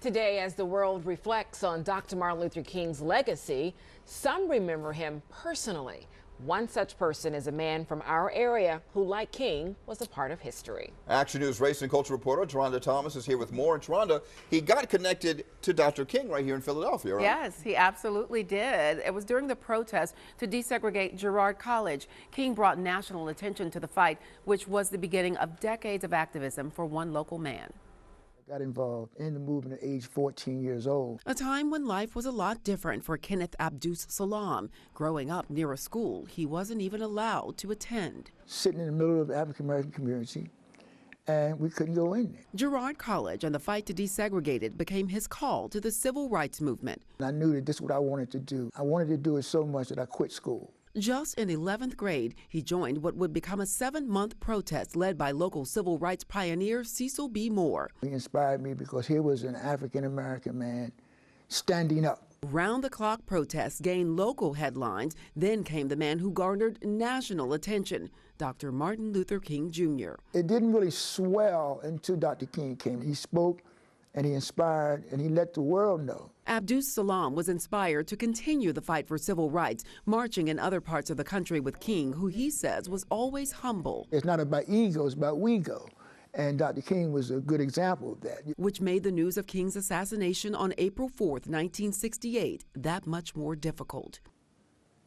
Today, as the world reflects on Dr. Martin Luther King's legacy, some remember him personally. One such person is a man from our area who, like King, was a part of history. Action News race and culture reporter Taronda Thomas is here with more. And Taronda, he got connected to Dr. King right here in Philadelphia, right? Yes, he absolutely did. It was during the protest to desegregate Girard College. King brought national attention to the fight, which was the beginning of decades of activism for one local man. Got involved in the movement at age 14 years old. A time when life was a lot different for Kenneth Abdus Salam. Growing up near a school he wasn't even allowed to attend. Sitting in the middle of the African American community, and we couldn't go in there. Girard College and the fight to desegregate it became his call to the civil rights movement. And I knew that this is what I wanted to do. I wanted to do it so much that I quit school. Just in 11th grade, he joined what would become a 7-month protest led by local civil rights pioneer Cecil B. Moore. He inspired me because here was an African American man standing up. Round-the-clock protests gained local headlines. Then came the man who garnered national attention, Dr. Martin Luther King Jr. It didn't really swell until Dr. King came. He spoke and he inspired and he let the world know. Abdus Salam was inspired to continue the fight for civil rights, marching in other parts of the country with King, who he says was always humble. It's not about ego, it's about we go. And Dr. King was a good example of that. Which made the news of King's assassination on April 4th, 1968, that much more difficult.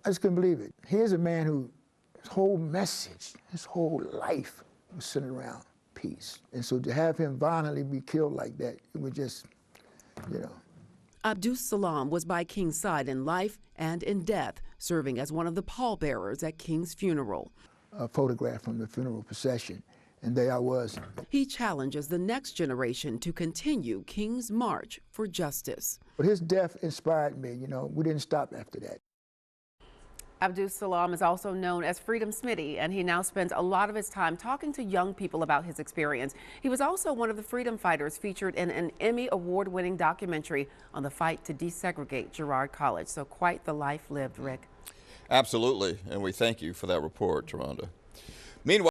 I just couldn't believe it. Here's a man who, his whole message, his whole life was centered around peace. And so to have him violently be killed like that, it was just, you know. Abdus Salam was by King's side in life and in death, serving as one of the pallbearers at King's funeral. A photograph from the funeral procession, and there I was. He challenges the next generation to continue King's march for justice. But his death inspired me, you know, we didn't stop after that. Abdus Salam is also known as Freedom Smitty, and he now spends a lot of his time talking to young people about his experience. He was also one of the freedom fighters featured in an Emmy award-winning documentary on the fight to desegregate Girard College. So quite the life lived, Rick. Absolutely. And we thank you for that report, Taronda. Meanwhile,